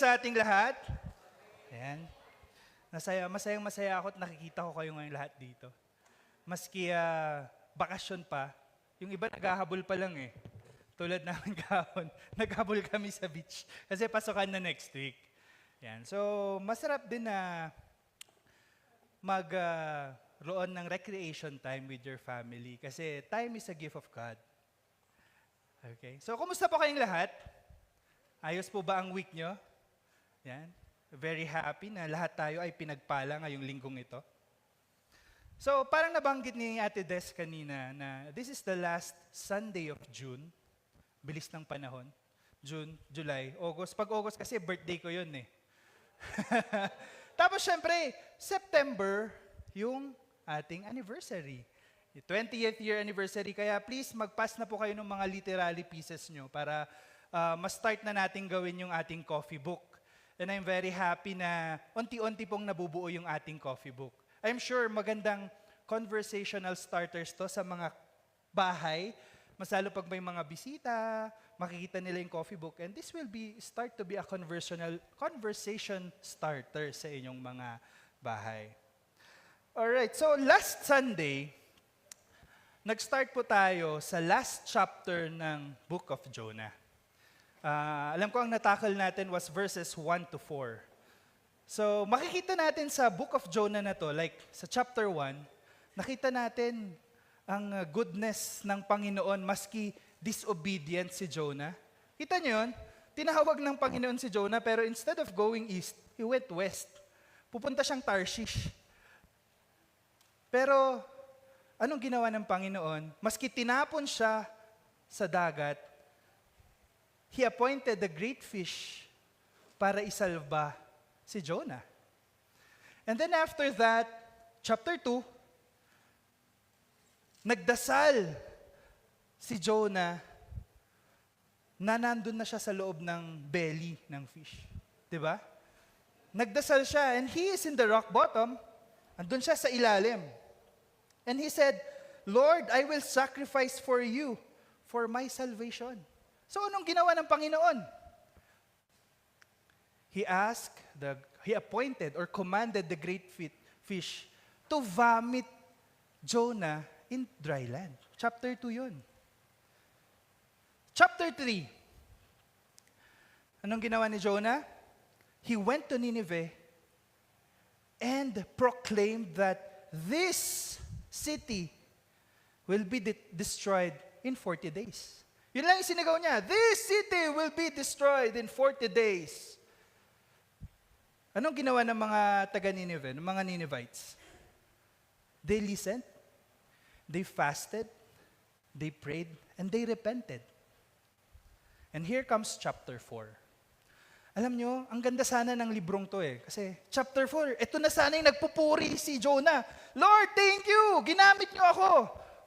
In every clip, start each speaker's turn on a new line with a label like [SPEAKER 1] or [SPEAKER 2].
[SPEAKER 1] sa ating lahat. Ayan. Masayang-masaya ako at nakikita ko kayo ngayong lahat dito. Maski bakasyon pa, yung iba naghahabol pa lang eh. Tulad namin kahapon, naghabol kami sa beach kasi pasokan na next week. Yan. So, masarap din na magroon ng recreation time with your family kasi time is a gift of God. Okay. So, kumusta po kayong lahat? Ayos po ba ang week nyo? Yan. Very happy na lahat tayo ay pinagpala ngayong linggong ito. So, parang nabanggit ni Ate Des kanina na this is the last Sunday of June. Bilis ng panahon. June, July, August. Pag August kasi birthday ko yun eh. Tapos syempre, September, yung ating anniversary. 20th year anniversary. Kaya please, mag-pass na po kayo ng mga literary pieces nyo para ma-start na natin gawin yung ating coffee book. And I'm very happy na unti-unti pong nabubuo yung ating coffee book. I'm sure magandang conversational starters to sa mga bahay. Masalo pag may mga bisita, makikita nila yung coffee book. And this will start to be a conversation starter sa inyong mga bahay. Alright, so last Sunday, nag-start po tayo sa last chapter ng Book of Jonah. Alam ko ang natakal natin was verses 1 to 4. So, makikita natin sa Book of Jonah na to, like sa chapter 1, nakita natin ang goodness ng Panginoon maski disobedient si Jonah. Kita niyo yun? Tinawag ng Panginoon si Jonah pero instead of going east, he went west. Pupunta siyang Tarshish. Pero, anong ginawa ng Panginoon? Maski tinapon siya sa dagat, He appointed the great fish para isalba si Jonah. And then after that, chapter 2, nagdasal si Jonah na nandun na siya sa loob ng belly ng fish. Diba? Nagdasal siya and he is in the rock bottom. Andun siya sa ilalim. And he said, Lord, I will sacrifice for you for my salvation. So anong ginawa ng Panginoon? He appointed or commanded the great fish to vomit Jonah in dry land. Chapter 2 yun. Chapter 3. Anong ginawa ni Jonah? He went to Nineveh and proclaimed that this city will be destroyed in 40 days. Yun lang yung sinigaw niya. This city will be destroyed in 40 days. Anong ginawa ng mga taga-Nineveh, ng mga Ninevites? They listened, they fasted, they prayed, and they repented. And here comes chapter 4. Alam nyo, ang ganda sana ng librong to eh. Kasi chapter 4, ito na sana yung nagpupuri si Jonah. Lord, thank you! Ginamit nyo ako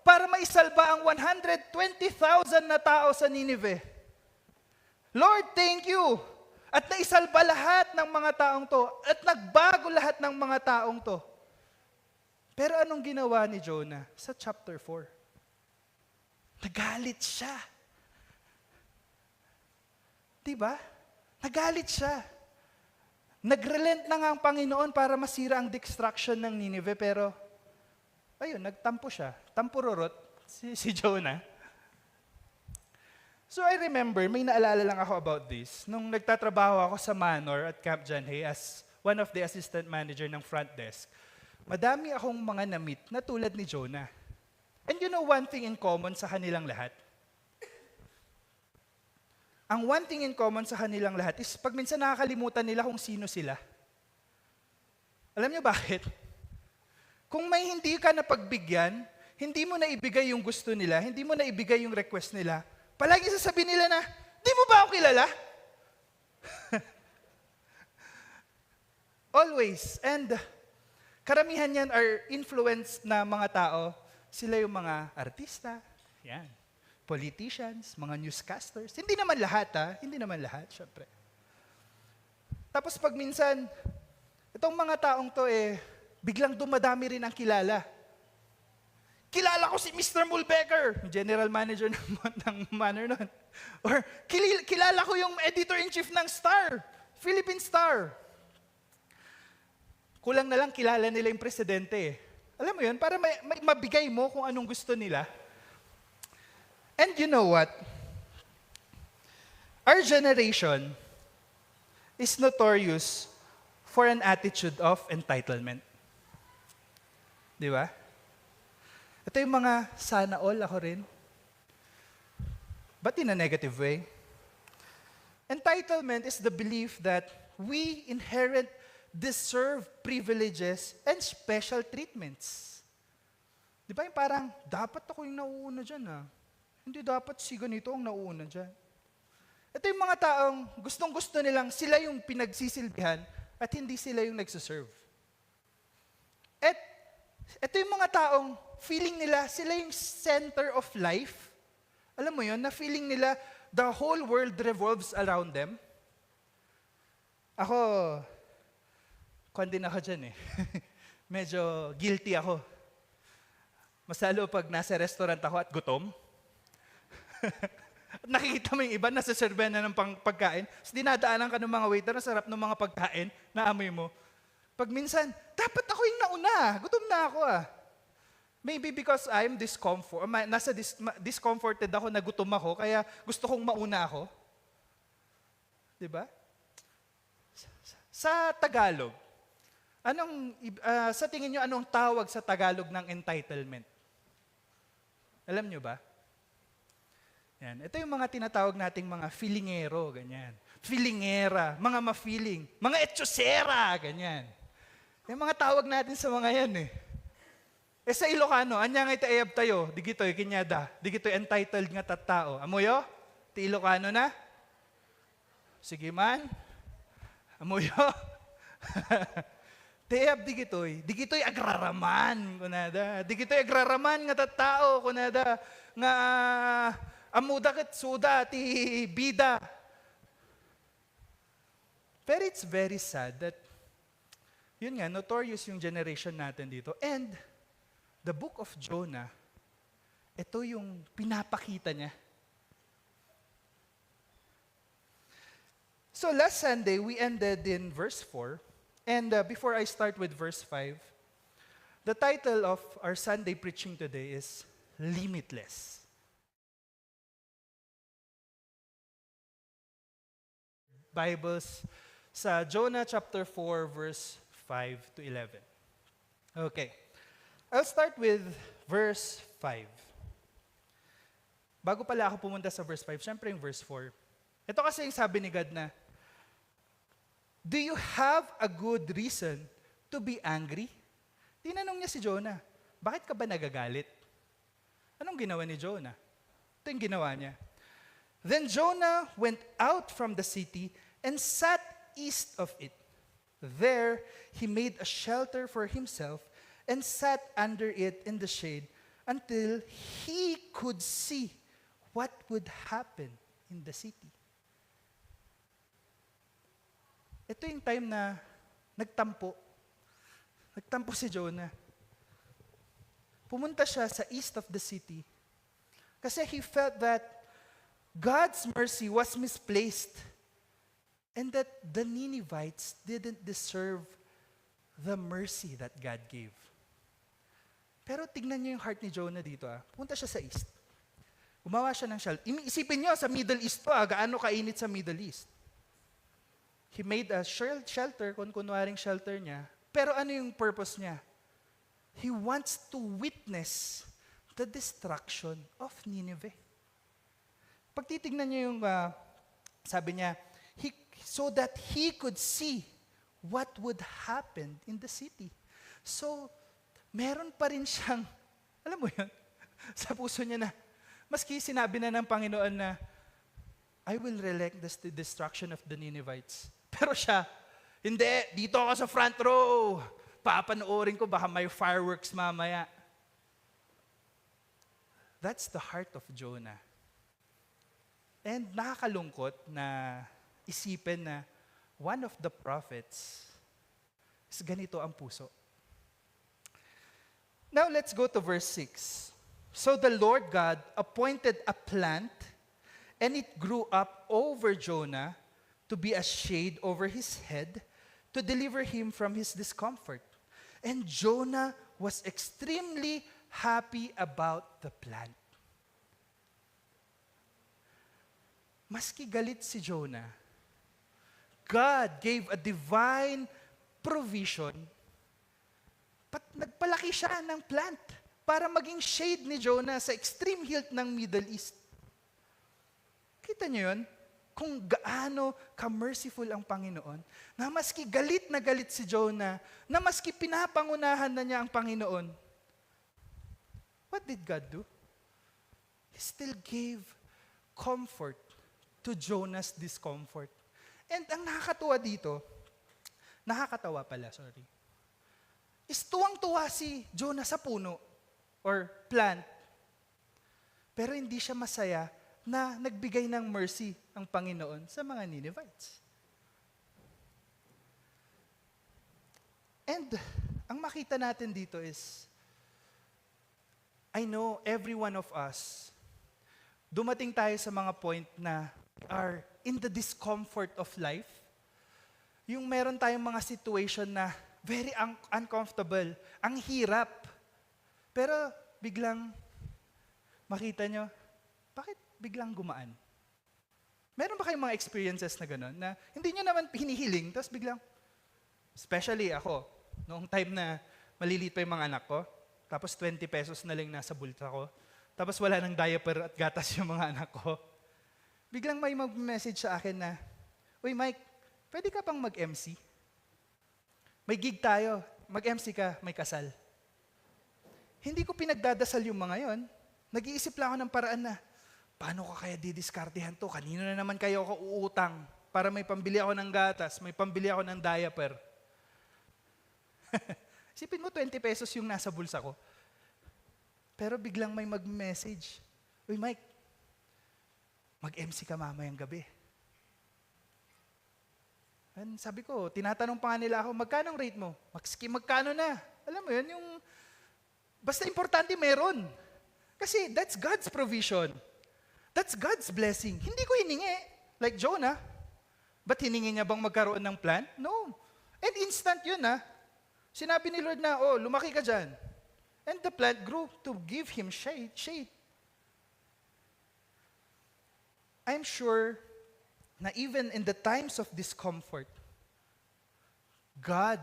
[SPEAKER 1] para maisalba ang 120,000 na tao sa Nineveh. Lord, thank you! At naisalba lahat ng mga taong to. At nagbago lahat ng mga taong to. Pero anong ginawa ni Jonah sa chapter 4? Nagalit siya. Diba? Nagalit siya. Nagrelent na nga ang Panginoon para masira ang destruction ng Nineveh, pero ayun, nagtampo siya. Tampururot si Jonah. So I remember, may naalala lang ako about this. Nung nagtatrabaho ako sa Manor at Camp John Hay as one of the assistant manager ng front desk, madami akong mga na-meet na tulad ni Jonah. And you know one thing in common sa kanilang lahat? Ang one thing in common sa kanilang lahat is pag minsan nakakalimutan nila kung sino sila. Alam niyo bakit? Kung may hindi ka napagbigyan, hindi mo na ibigay yung gusto nila, hindi mo na ibigay yung request nila, palagi sasabihin nila na, di mo ba ako kilala? Always. And karamihan yan are influenced na mga tao. Sila yung mga artista, yan, politicians, mga newscasters. Hindi naman lahat hindi naman lahat, syempre. Tapos pag minsan, itong mga taong to biglang dumadami rin ang kilala. Kilala ko si Mr. Mulbecker, general manager ng Manor nun. Or kilala ko yung editor-in-chief ng Star, Philippine Star. Kulang na lang kilala nila yung presidente eh. Alam mo yun, para mabigay mo kung anong gusto nila. And you know what? Our generation is notorious for an attitude of entitlement. Di ba? Ito yung mga sana all ako rin. But in a negative way. Entitlement is the belief that we inherent deserve privileges and special treatments. Di ba yung parang, dapat ako yung nauuna dyan Hindi dapat si ganito ang nauuna dyan. Ito yung mga taong gustong-gusto nilang sila yung pinagsisilbihan at hindi sila yung nagsaserve. At ito yung mga taong feeling nila sila yung center of life. Alam mo yun, na feeling nila the whole world revolves around them. Ako, din ako dyan Medyo guilty ako. Masalo pag nasa restaurant ako at gutom. At nakikita mo yung iba, nasa serve na ng pagkain. Tapos dinadaanan ka ng mga waiter, ang sarap ng mga pagkain, naamoy mo. Pag minsan, dapat ako yung nauna. Gutom na ako Maybe because I'm discomforted ako, nagutom ako, kaya gusto kong mauna ako. Diba? Sa Tagalog, sa tingin nyo, anong tawag sa Tagalog ng entitlement? Alam nyo ba? Yan. Ito yung mga tinatawag nating mga feelingero, ganyan. Feelingera, mga ma-feeling, mga etchosera, ganyan. Yung mga tawag natin sa mga yan sa Ilocano, anya nga itaayab tayo, digito'y kinyada, digito'y entitled nga tattao. Amoyo? Ti Ilocano na? Sige man. Amoyo? Tiayab digito'y agraraman, kunada. Digito'y agraraman nga tattao, kunada. Nga amuda ket suda ti bida. Pero it's very sad that yun nga, notorious yung generation natin dito. And the book of Jonah, ito yung pinapakita niya. So last Sunday, we ended in verse 4. And before I start with verse 5, the title of our Sunday preaching today is Limitless. Bibles sa Jonah chapter 4, verse 5 to 11. Okay. I'll start with verse 5. Bago pala ako pumunta sa verse 5, syempre yung verse 4. Ito kasi yung sabi ni God na, do you have a good reason to be angry? Tinanong niya si Jonah, bakit ka ba nagagalit? Anong ginawa ni Jonah? Ito yung ginawa niya. Then Jonah went out from the city and sat east of it. There he made a shelter for himself and sat under it in the shade until he could see what would happen in the city. Ito yung time na nagtampo. Nagtampo si Jonah. Pumunta siya sa east of the city kasi he felt that God's mercy was misplaced and that the Ninevites didn't deserve the mercy that God gave. Pero tignan niyo yung heart ni Jonah dito. Pumunta siya sa east. Gumawa siya ng shelter. Isipin niyo, sa Middle East gaano kainit sa Middle East. He made a shelter, kung kunwaring shelter niya. Pero ano yung purpose niya? He wants to witness the destruction of Nineveh. Pag titignan niyo yung, sabi niya, so that he could see what would happen in the city. So, meron pa rin siyang, alam mo yun, sa puso niya na, maski sinabi na ng Panginoon na, I will relent the destruction of the Ninevites. Pero siya, hindi, dito ako sa front row. Papanoorin ko, baka may fireworks mamaya. That's the heart of Jonah. And nakakalungkot na isipin na one of the prophets is ganito ang puso. Now let's go to verse 6. So the Lord God appointed a plant, and it grew up over Jonah to be a shade over his head to deliver him from his discomfort. And Jonah was extremely happy about the plant. Maski galit si Jonah, God gave a divine provision. Nagpalaki siya ng plant para maging shade ni Jonah sa extreme heat ng Middle East. Kita niyo yun? Kung gaano ka-merciful ang Panginoon, na maski galit na galit si Jonah, na maski pinapangunahan na niya ang Panginoon, what did God do? He still gave comfort to Jonah's discomfort. And ang nakakatawa pala, is tuwang-tuwa si Jonah sa puno or plant. Pero hindi siya masaya na nagbigay ng mercy ang Panginoon sa mga Ninevites. And ang makita natin dito is, I know every one of us, dumating tayo sa mga point na are in the discomfort of life. Yung meron tayong mga situation na very uncomfortable, ang hirap. Pero biglang makita nyo, bakit biglang gumaan? Meron ba kayong mga experiences na gano'n, na hindi nyo naman hinihiling, tapos biglang, especially ako, noong time na maliliit pa yung mga anak ko, tapos 20 pesos na lang nasa bulsa ko, tapos wala nang diaper at gatas yung mga anak ko, biglang may mag-message sa akin na, "Uy Mike, pwede ka pang mag-MC? May gig tayo, mag-MC ka, may kasal." Hindi ko pinagdadasal yung mga yon. Nag-iisip lang ako ng paraan na, paano ko kaya didiskartehan to? Kanino na naman kayo ako uutang para may pambili ako ng gatas, may pambili ako ng diaper? Isipin mo, 20 pesos yung nasa bulsa ko. Pero biglang may mag-message, "Uy Mike, mag-MC ka mamayang gabi." And sabi ko, tinatanong pa nga nila ako, "Magkano ang rate mo?" Magkano na? Alam mo yun, yung basta importante meron. Kasi that's God's provision. That's God's blessing. Hindi ko hiningi. Like Jonah. Ba't hiningi niya bang magkaroon ng plant? No. And instant yun Sinabi ni Lord na, lumaki ka dyan. And the plant grew to give him shade. I'm sure na even in the times of discomfort, God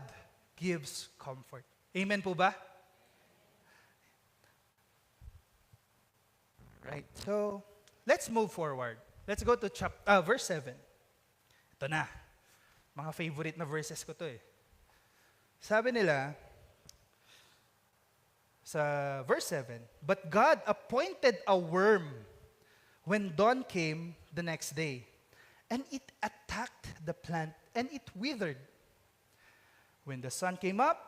[SPEAKER 1] gives comfort. Amen po ba? Right. So, let's move forward. Let's go to verse 7. Ito na. Mga favorite na verses ko to Sabi nila, sa verse 7, "But God appointed a worm when dawn came the next day, and it attacked the plant, and it withered. When the sun came up,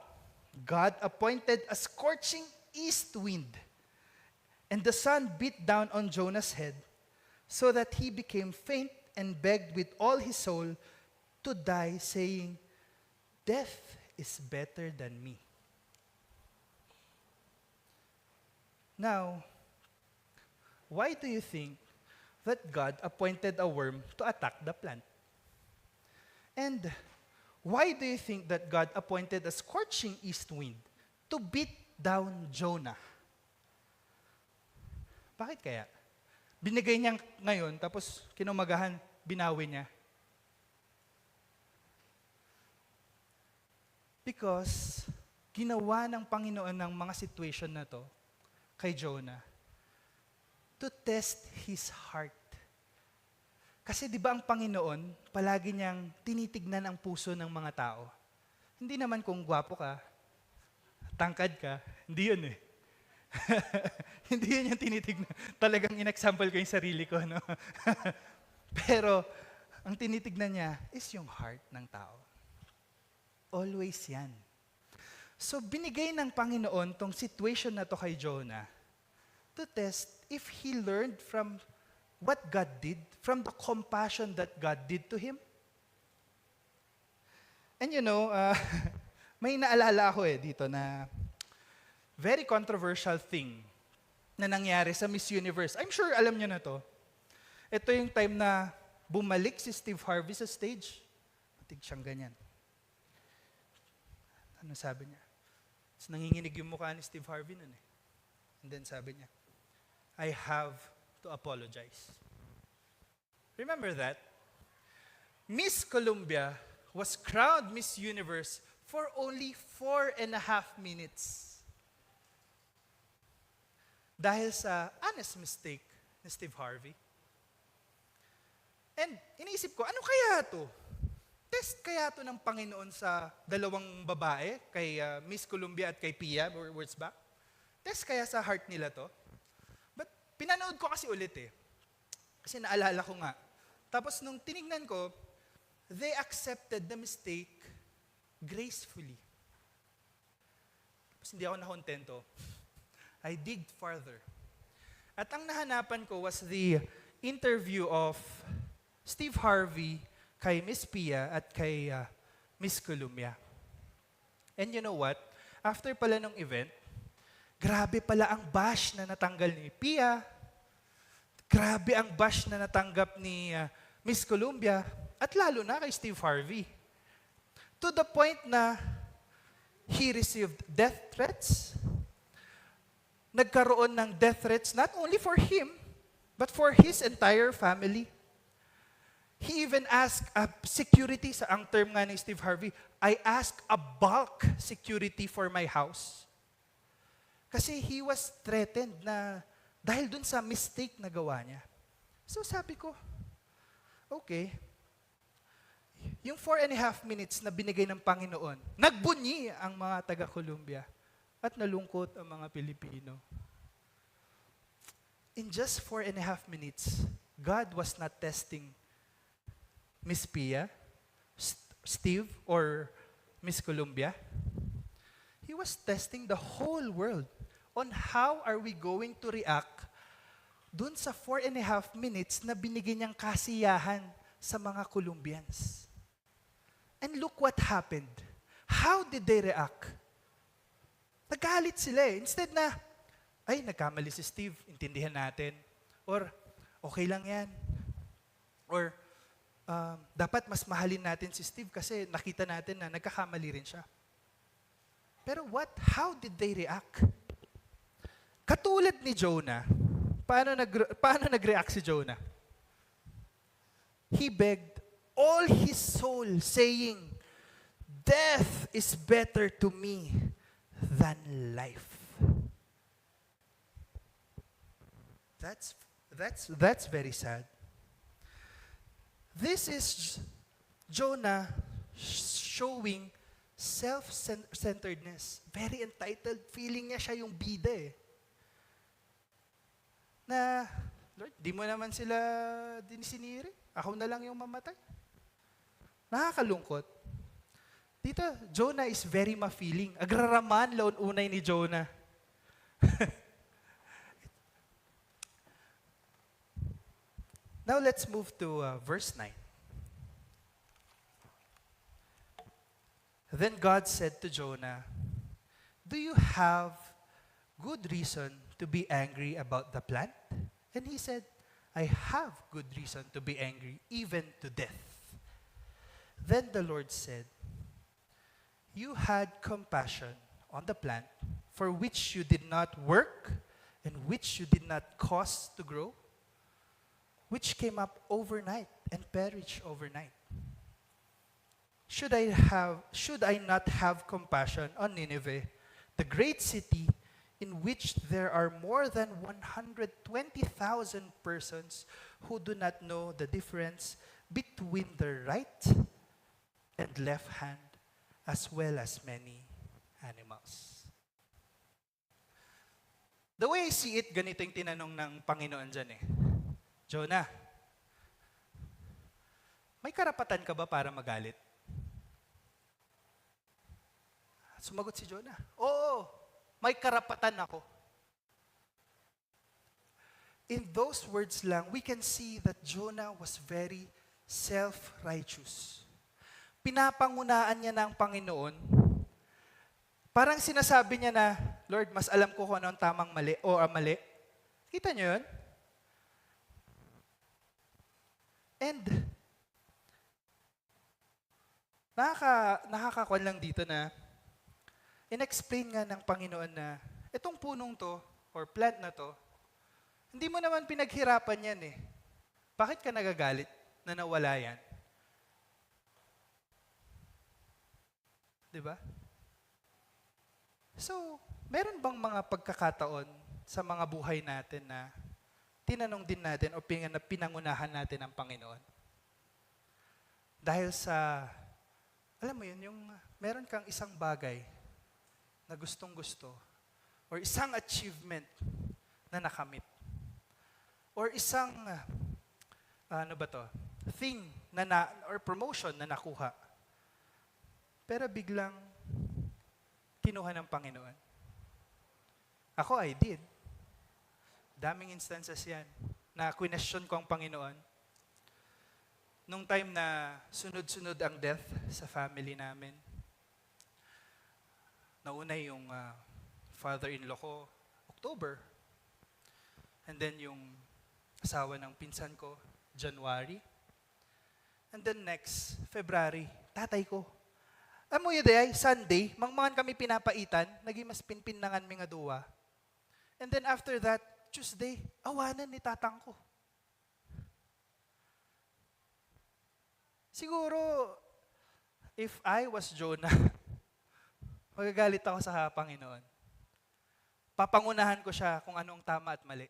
[SPEAKER 1] God appointed a scorching east wind, and the sun beat down on Jonah's head, so that he became faint and begged with all his soul to die, saying, 'Death is better than me.'" Now, why do you think that God appointed a worm to attack the plant? And why do you think that God appointed a scorching east wind to beat down Jonah? Bakit kaya? Binigay niya ngayon, tapos kinumagahan, binawi niya. Because ginawa ng Panginoon ng mga situation na to kay Jonah to test his heart. Kasi di ba ang Panginoon, palagi niyang tinitignan ang puso ng mga tao. Hindi naman kung gwapo ka, tangkad ka, hindi yun Hindi yun yung tinitignan. Talagang in-example ko yung sarili ko, no? Pero, ang tinitignan niya is yung heart ng tao. Always yan. So, binigay ng Panginoon tong situation na to kay Jonah to test if he learned from what God did, from the compassion that God did to him. And may naalala ako dito na very controversial thing na nangyari sa Miss Universe. I'm sure alam nyo na to. Ito yung time na bumalik si Steve Harvey sa stage. Matig siyang ganyan. Ano sabi niya? Tapos nanginginig yung mukha ni Steve Harvey nun eh. And then sabi niya, I have to apologize. Remember that? Miss Columbia was crowned Miss Universe for only 4.5 minutes. Dahil sa honest mistake ni Steve Harvey. And iniisip ko, ano kaya to? Test kaya to ng Panginoon sa dalawang babae, kay Miss Columbia at kay Pia, words back? Test kaya sa heart nila to? But pinanood ko kasi ulit eh. Kasi naalala ko nga. Tapos nung tinignan ko, they accepted the mistake gracefully. Tapos hindi ako nakontento. I digged farther. At ang nahanapan ko was the interview of Steve Harvey kay Miss Pia at kay Miss Columbia. And you know what? After pala ng event, grabe pala ang bash na natanggal ni Pia. Grabe ang bash na natanggap ni Miss Columbia. At lalo na kay Steve Harvey. To the point na he received death threats. Nagkaroon ng death threats not only for him, but for his entire family. He even asked security, sa ang term nga ni Steve Harvey, I asked a bulk security for my house. Kasi he was threatened na dahil dun sa mistake na gawa niya. So sabi ko, okay, yung 4.5 minutes na binigay ng Panginoon, nagbunyi ang mga taga-Columbia at nalungkot ang mga Pilipino. In just 4.5 minutes, God was not testing Miss Pia, Steve, or Miss Columbia. He was testing the whole world on how are we going to react dun sa 4.5 minutes na binigay niyang kasiyahan sa mga Colombians. And look what happened. How did they react? Nagalit sila eh. Instead na, ay, nagkamali si Steve, intindihan natin. Or, okay lang yan. Or, dapat mas mahalin natin si Steve kasi nakita natin na nagkakamali rin siya. Pero how did they react? Katulad ni Jonah, paano nag-react si Jonah? He begged all his soul saying, death is better to me than life. That's very sad. This is Jonah showing self-centeredness. Very entitled. Feeling niya siya yung bida eh. Na, Lord, di mo naman sila siniri. Ako na lang yung mamatay. Nakakalungkot. Dito, Jonah is very ma-feeling. Agraraman laon unay ni Jonah. Now let's move to verse 9. Then God said to Jonah, do you have good reason to be angry about the plant? And he said, I have good reason to be angry, even to death. Then the Lord said, you had compassion on the plant for which you did not work and which you did not cause to grow, which came up overnight and perished overnight. Should I not have compassion on Nineveh, the great city in which there are more than 120,000 persons who do not know the difference between the right and left hand, as well as many animals? The way I see it, ganito yung tinanong ng Panginoon dyan eh. Jonah, may karapatan ka ba para magalit? Sumagot si Jonah, oo, may karapatan ako. In those words lang, we can see that Jonah was very self-righteous. Pinapangunaan niya na ang Panginoon. Parang sinasabi niya na, Lord, mas alam ko kung ano ang tamang mali o mali. Kita niyo yun? And nakakakwan lang dito na in-explain nga ng Panginoon na itong punong to or plant na to, hindi mo naman pinaghirapan yan eh. Bakit ka nagagalit na nawala yan? Diba? So, meron bang mga pagkakataon sa mga buhay natin na tinanong din natin o pinangunahan natin ang Panginoon? Dahil sa, alam mo yun, yung meron kang isang bagay na gustong-gusto or isang achievement na nakamit or isang, thing or promotion na nakuha. Pero biglang kinuha ng Panginoon. Ako, I did. Daming instances yan na question ko ang Panginoon. Nung time na sunod-sunod ang death sa family namin, nauna yung father-in-law ko, October. And then yung asawa ng pinsan ko, January. And then next, February, tatay ko. Amo yun day, Sunday, mangmangan kami pinapaitan, naging mas pinpinangan mi nga duwa. And then after that, Tuesday, awanan ni tatang ko. Siguro, if I was Jonah, magagalit ako sa Panginoon. Papangunahan ko siya kung anong tama at mali.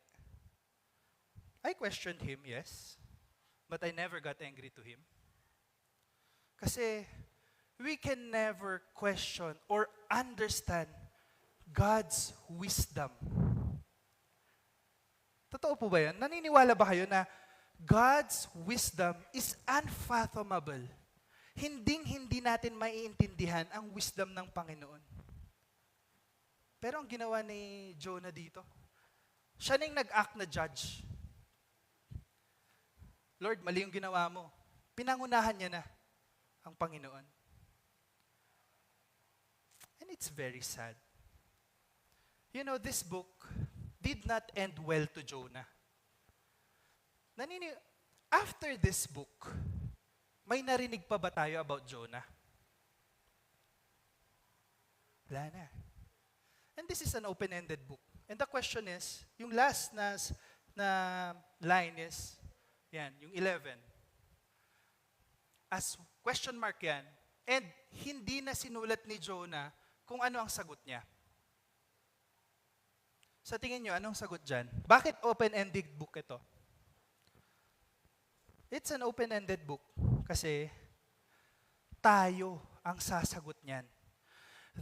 [SPEAKER 1] I questioned him, yes, but I never got angry to him. Kasi, we can never question or understand God's wisdom. Totoo po ba yan? Naniniwala ba kayo na God's wisdom is unfathomable? Hinding-hindi natin maiintindihan ang wisdom ng Panginoon. Pero ang ginawa ni Jonah dito, siya nang nag-act na judge. Lord, mali yung ginawa mo. Pinangunahan niya na ang Panginoon. And it's very sad. You know, this book did not end well to Jonah. After this book, may narinig pa ba tayo about Jonah? Wala na. And this is an open-ended book. And the question is, yung last na line is, yan, yung 11. As question mark yan, and hindi na sinulat ni Jonah kung ano ang sagot niya. Sa tingin nyo, anong sagot dyan? Bakit open-ended book ito? It's an open-ended book kasi tayo ang sasagot niyan.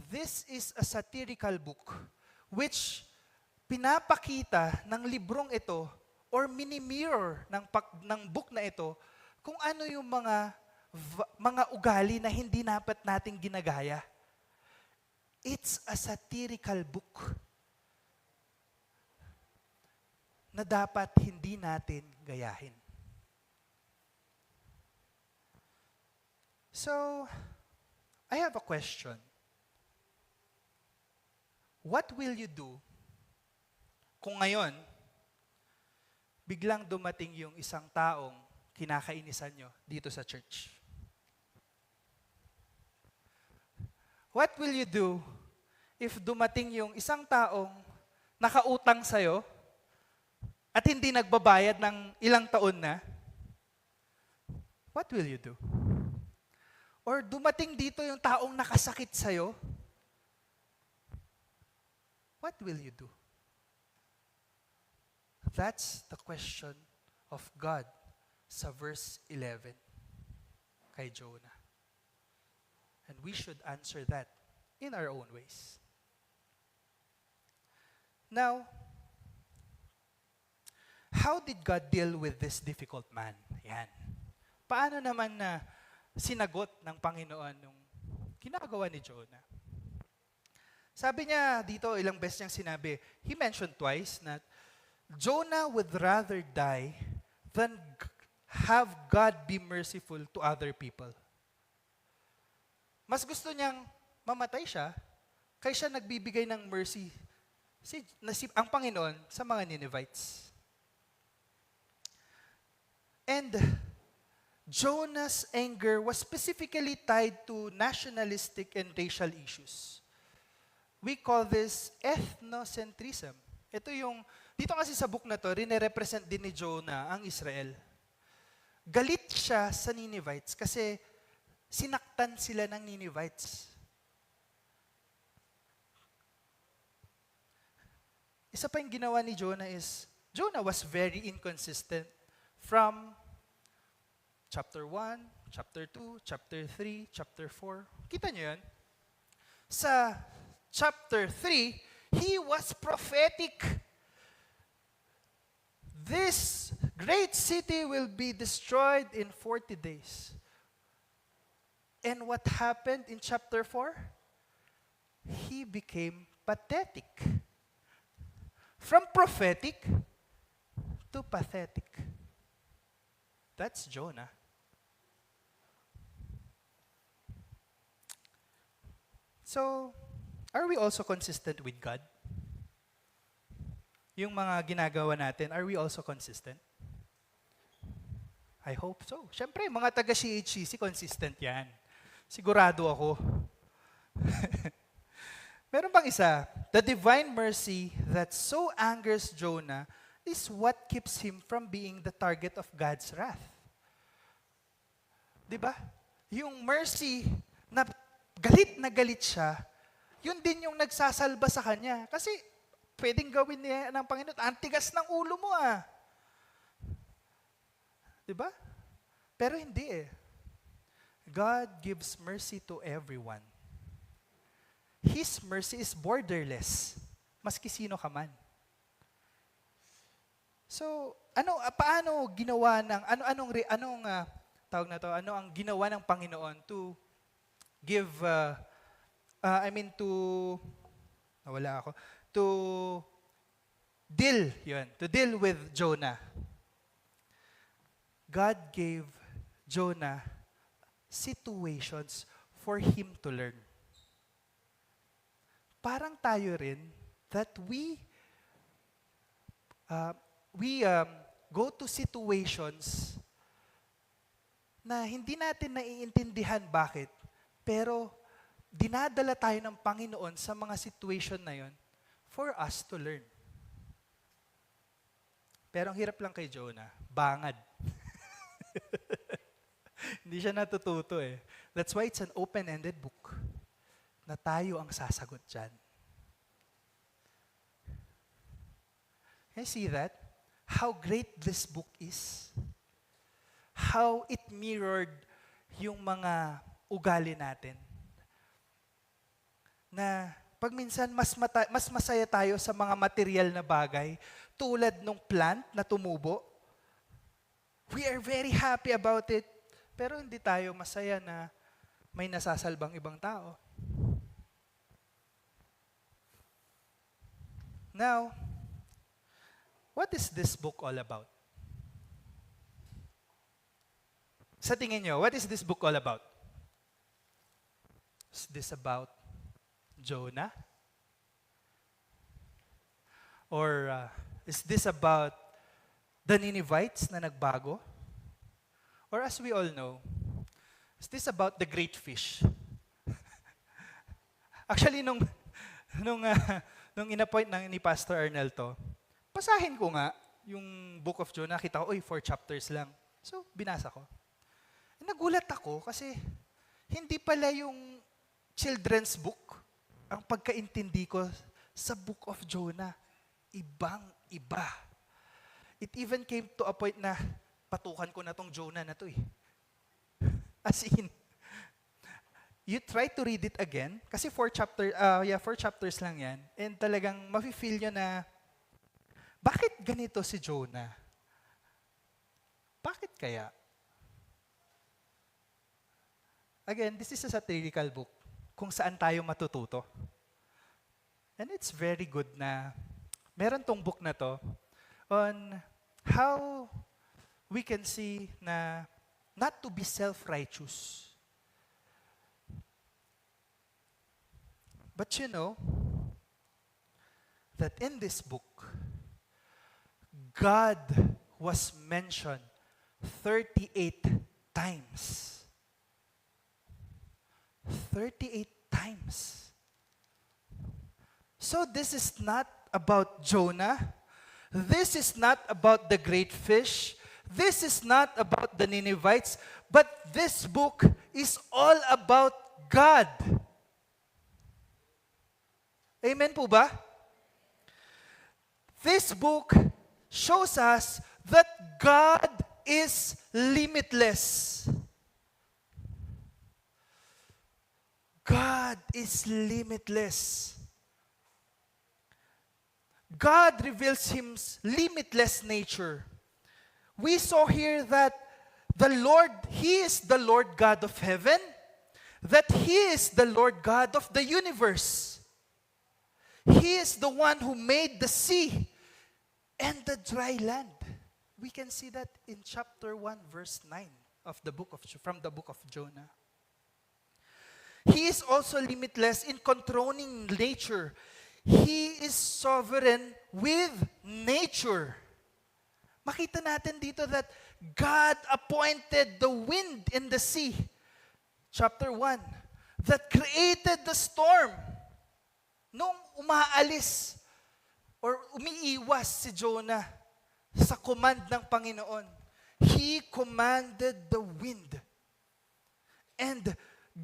[SPEAKER 1] This is a satirical book which pinapakita ng librong ito or mini-mirror ng book na ito kung ano yung mga ugali na hindi dapat nating ginagaya. It's a satirical book na dapat hindi natin gayahin. So, I have a question. What will you do kung ngayon, biglang dumating yung isang taong kinakainisan nyo dito sa church? What will you do if dumating yung isang taong nakautang sa'yo at hindi nagbabayad ng ilang taon na? What will you do? Or dumating dito yung taong nakasakit sa'yo? What will you do? That's the question of God sa verse 11 kay Jonah. And we should answer that in our own ways. Now, how did God deal with this difficult man? Yan. Paano naman na sinagot ng Panginoon nung ginagawa ni Jonah? Sabi niya dito, ilang beses niyang sinabi, he mentioned twice na Jonah would rather die than have God be merciful to other people. Mas gusto niyang mamatay siya kaysa nagbibigay ng mercy ang Panginoon sa mga Ninevites. And Jonah's anger was specifically tied to nationalistic and racial issues. We call this ethnocentrism. Dito kasi sa book na to, rine-represent din ni Jonah ang Israel. Galit siya sa Ninevites kasi sinaktan sila ng Ninevites. Isa pa yung ginawa ni Jonah is, Jonah was very inconsistent from chapter 1, chapter 2, chapter 3, chapter 4. Kita niyo yan? Sa chapter 3, he was prophetic. This great city will be destroyed in 40 days. And what happened in chapter 4? He became pathetic. From prophetic to pathetic. That's Jonah. So, are we also consistent with God? Yung mga ginagawa natin, are we also consistent? I hope so. Siyempre, mga taga-CHCC, consistent yan. Sigurado ako. Meron bang isa? The divine mercy that so angers Jonah is what keeps him from being the target of God's wrath. Diba? Yung mercy na galit siya, yun din yung nagsasalba sa kanya. Kasi pwedeng gawin niya ng Panginoon, ang tigas ng ulo mo ah. Diba? Pero hindi eh. God gives mercy to everyone. His mercy is borderless, maski sino ka man. So, paano ginawa ng ano ang ginawa ng Panginoon to give to deal with Jonah. God gave Jonah situations for him to learn. Parang tayo rin that we go to situations na hindi natin naiintindihan bakit, pero dinadala tayo ng Panginoon sa mga situation na yon for us to learn. Pero ang hirap lang kay Jonah, bangad. Hindi siya natututo eh. That's why it's an open-ended book na tayo ang sasagot dyan. Can you see that? How great this book is. How it mirrored yung mga ugali natin. Na pag minsan mas masaya tayo sa mga material na bagay, tulad nung plant na tumubo. We are very happy about it, pero hindi tayo masaya na may nasasalbang ibang tao. Now, what is this book all about? Sa tingin nyo, what is this book all about? Is this about Jonah? Or is this about the Ninevites na nagbago? Or as we all know, is this about the great fish? Actually, nung in-appoint ni Pastor Arnel to, basahin ko nga yung Book of Jonah, kita ko, 4 chapters lang. So, binasa ko. Nagulat ako kasi hindi pala yung children's book ang pagkaintindi ko sa Book of Jonah. Ibang-iba. It even came to a point na patukan ko na tong Jonah na to eh. As in, you try to read it again, kasi 4 chapters lang yan, and talagang mafe-feel nyo na, bakit ganito si Jonah? Bakit kaya? Again, this is a satirical book kung saan tayo matututo. And it's very good na meron tong book na to on how we can see na not to be self-righteous. But you know that in this book, God was mentioned 38 times. 38 times. So this is not about Jonah. This is not about the great fish. This is not about the Ninevites. But this book is all about God. Amen po ba? This book shows us that God is limitless. God is limitless. God reveals His limitless nature. We saw here that the Lord, He is the Lord God of heaven, that He is the Lord God of the universe. He is the one who made the sea and the dry land. We can see that in chapter 1, verse 9 of the book from the book of Jonah. He is also limitless in controlling nature. He is sovereign with nature. Makita natin dito that God appointed the wind in the sea. Chapter 1. That created the storm. Nung umaalis or umiiwas si Jonah sa command ng Panginoon, He commanded the wind. And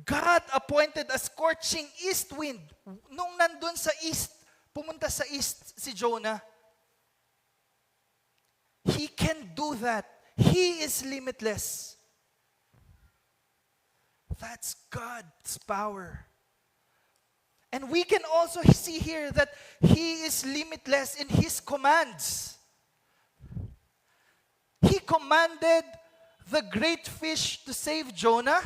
[SPEAKER 1] God appointed a scorching east wind. Nung nandun sa east, pumunta sa east si Jonah, he can do that. He is limitless. That's God's power. And we can also see here that He is limitless in His commands. He commanded the great fish to save Jonah.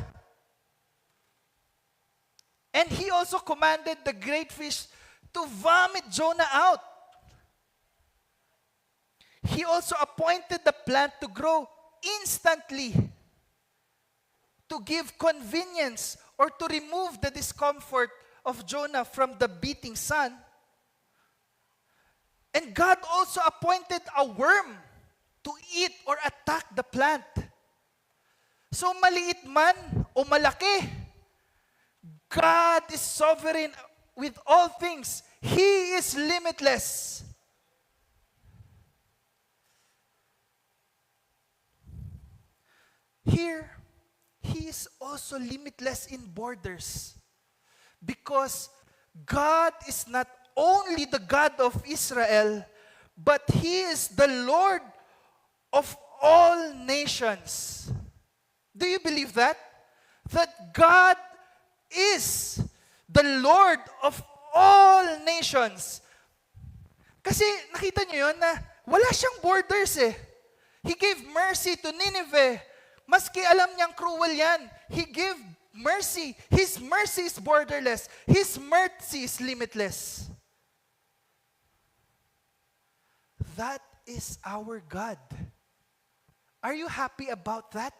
[SPEAKER 1] And He also commanded the great fish to vomit Jonah out. He also appointed the plant to grow instantly, to give convenience or to remove the discomfort of Jonah from the beating sun. And God also appointed a worm to eat or attack the plant. So maliit man o malaki, God is sovereign with all things. He is limitless. Here, He is also limitless in borders. Because God is not only the God of Israel, but He is the Lord of all nations. Do you believe that? That God is the Lord of all nations. Kasi nakita niyo yun na wala siyang borders eh. He gave mercy to Nineveh. Maski alam niyang cruel yan, He gave mercy. His mercy is borderless. His mercy is limitless. That is our God. Are you happy about that?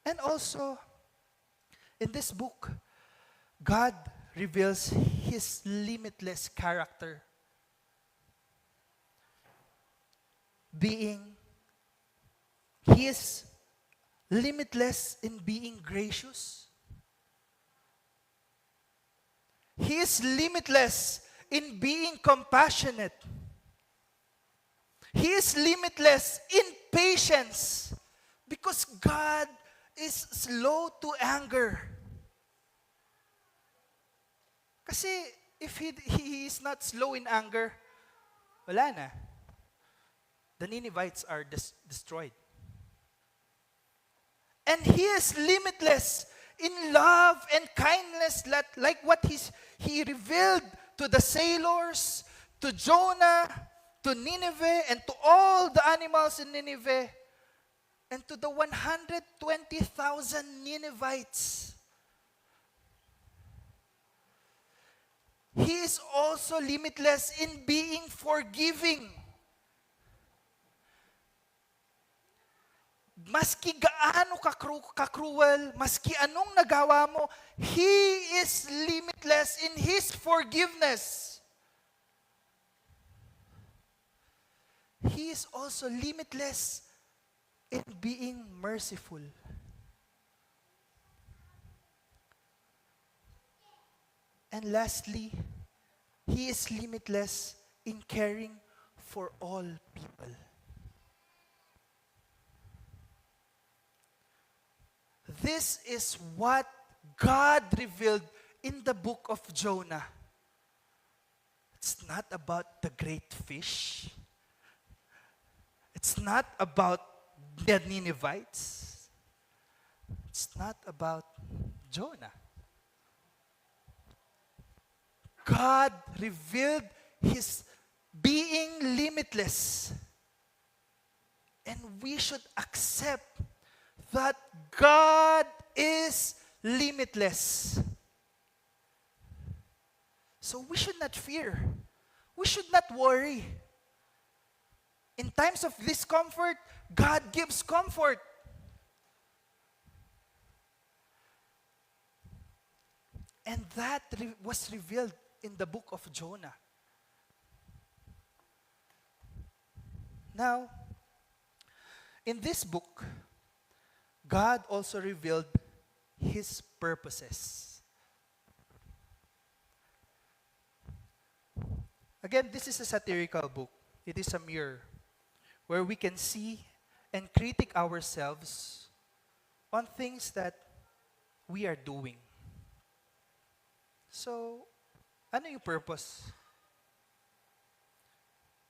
[SPEAKER 1] And also, in this book, God reveals His limitless character. He is limitless in being gracious. He is limitless in being compassionate. He is limitless in patience because God is slow to anger. Kasi if he is not slow in anger, wala na. The Ninevites are destroyed. And He is limitless in love and kindness, like what He revealed to the sailors, to Jonah, to Nineveh, and to all the animals in Nineveh, and to the 120,000 Ninevites. He is also limitless in being forgiving. Maski gaano ka-cruel, maski anong nagawa mo, He is limitless in His forgiveness. He is also limitless in being merciful. And lastly, He is limitless in caring for all people. This is what God revealed in the book of Jonah. It's not about the great fish. It's not about the Ninevites. It's not about Jonah. God revealed His being limitless. And we should accept that God is limitless. So we should not fear. We should not worry. In times of discomfort, God gives comfort. And that was revealed in the book of Jonah. Now, in this book, God also revealed His purposes. Again, this is a satirical book. It is a mirror where we can see and critique ourselves on things that we are doing. So, ano yung purpose?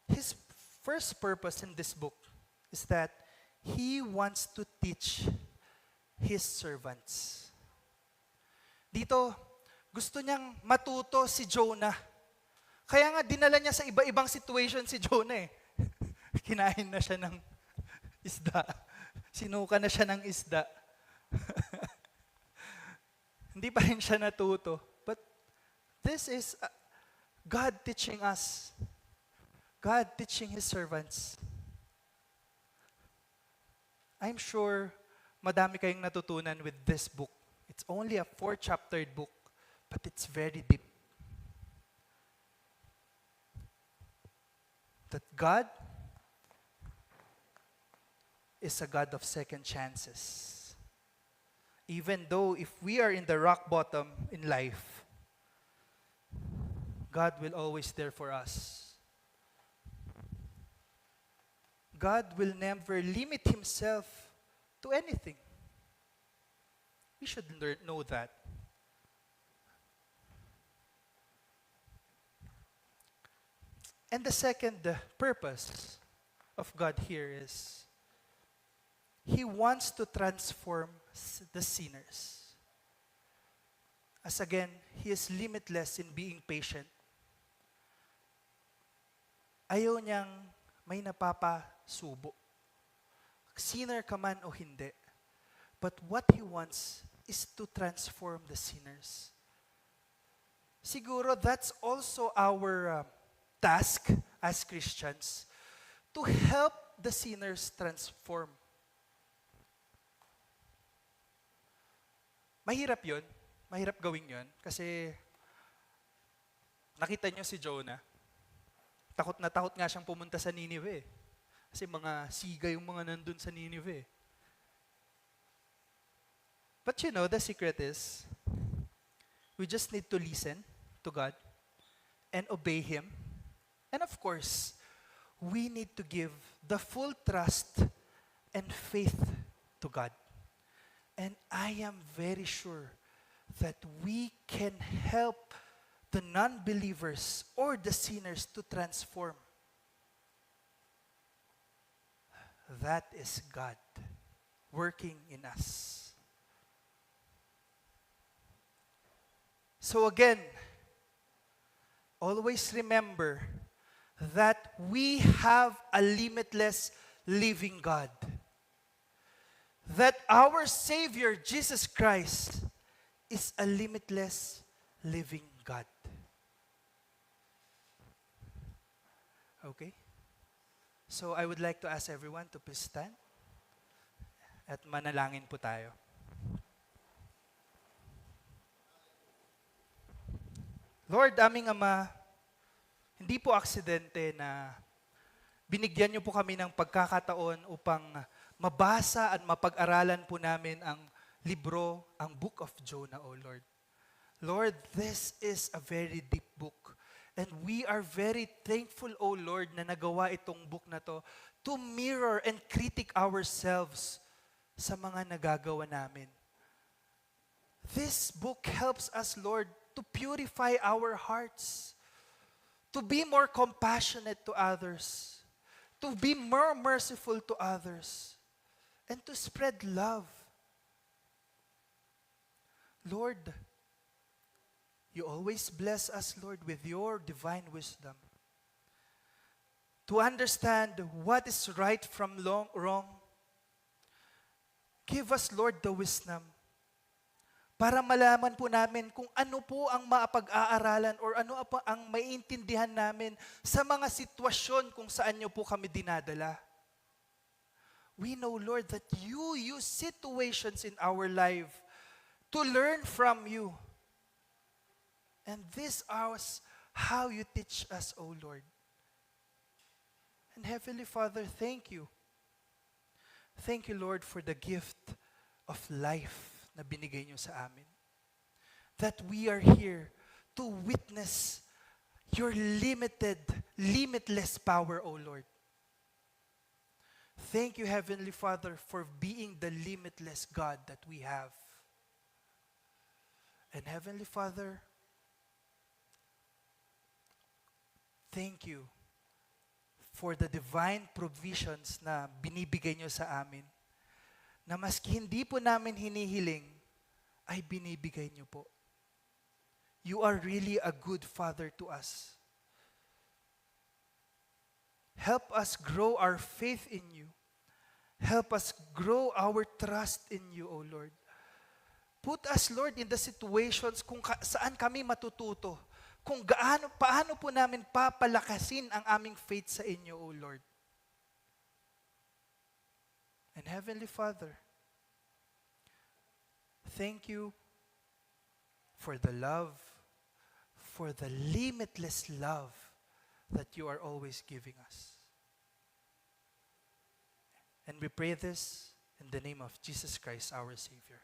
[SPEAKER 1] His first purpose in this book is that He wants to teach His servants. Dito, gusto niyang matuto si Jonah. Kaya nga dinala niya sa iba-ibang situation si Jonah eh. Kinain na siya ng isda. Sinuka na siya ng isda. Hindi pa rin siya natuto. But this is God teaching us. God teaching His servants. I'm sure madami kayong natutunan with this book. It's only a 4-chaptered book, but it's very deep. That God is a God of second chances. Even though if we are in the rock bottom in life, God will always there for us. God will never limit Himself to anything. We should know that. And the second purpose of God here is He wants to transform the sinners. As again, He is limitless in being patient. Ayaw niyang may napapasubo. Sinner ka man o hindi. But what He wants is to transform the sinners. Siguro that's also our task as Christians, to help the sinners transform. Mahirap yun. Mahirap gawin yun. Kasi nakita nyo si Jonah. Takot na takot nga siyang pumunta sa Nineveh. Kasi mga siga yung mga nandun sa Nineveh. But you know, the secret is, we just need to listen to God and obey Him. And of course, we need to give the full trust and faith to God. And I am very sure that we can help the non-believers or the sinners to transform. That is God working in us. So again, always remember that we have a limitless living God. That our Savior, Jesus Christ, is a limitless living God. Okay? So I would like to ask everyone to please stand at manalangin po tayo. Lord, aming Ama, hindi po aksidente na binigyan niyo po kami ng pagkakataon upang mabasa at mapag-aralan po namin ang libro, ang Book of Jonah, O Lord. Lord, this is a very deep book. And we are very thankful, O Lord, na nagawa itong book na to mirror and critique ourselves sa mga nagagawa namin. This book helps us, Lord, to purify our hearts, to be more compassionate to others, to be more merciful to others, and to spread love. Lord, you always bless us, Lord, with your divine wisdom to understand what is right from wrong. Give us, Lord, the wisdom para malaman po namin kung ano po ang maapag-aaralan or ano po ang maiintindihan namin sa mga sitwasyon kung saan niyo po kami dinadala. We know, Lord, that you use situations in our life to learn from you. And this is how you teach us, O Lord. And Heavenly Father, thank you. Thank you, Lord, for the gift of life na binigay niyo sa amin. That we are here to witness your limitless power, O Lord. Thank you, Heavenly Father, for being the limitless God that we have. And Heavenly Father, thank you for the divine provisions na binibigay niyo sa amin, na maski hindi po namin hinihiling, ay binibigay niyo po. You are really a good Father to us. Help us grow our faith in you. Help us grow our trust in you, O Lord. Put us, Lord, in the situations kung saan kami matututo. Kung paano po namin papalakasin ang aming faith sa inyo, O Lord. And Heavenly Father, thank you for the love, for the limitless love that you are always giving us. And we pray this in the name of Jesus Christ, our Savior.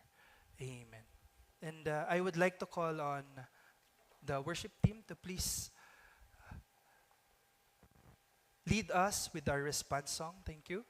[SPEAKER 1] Amen. And I would like to call on the worship team to please lead us with our response song. Thank you.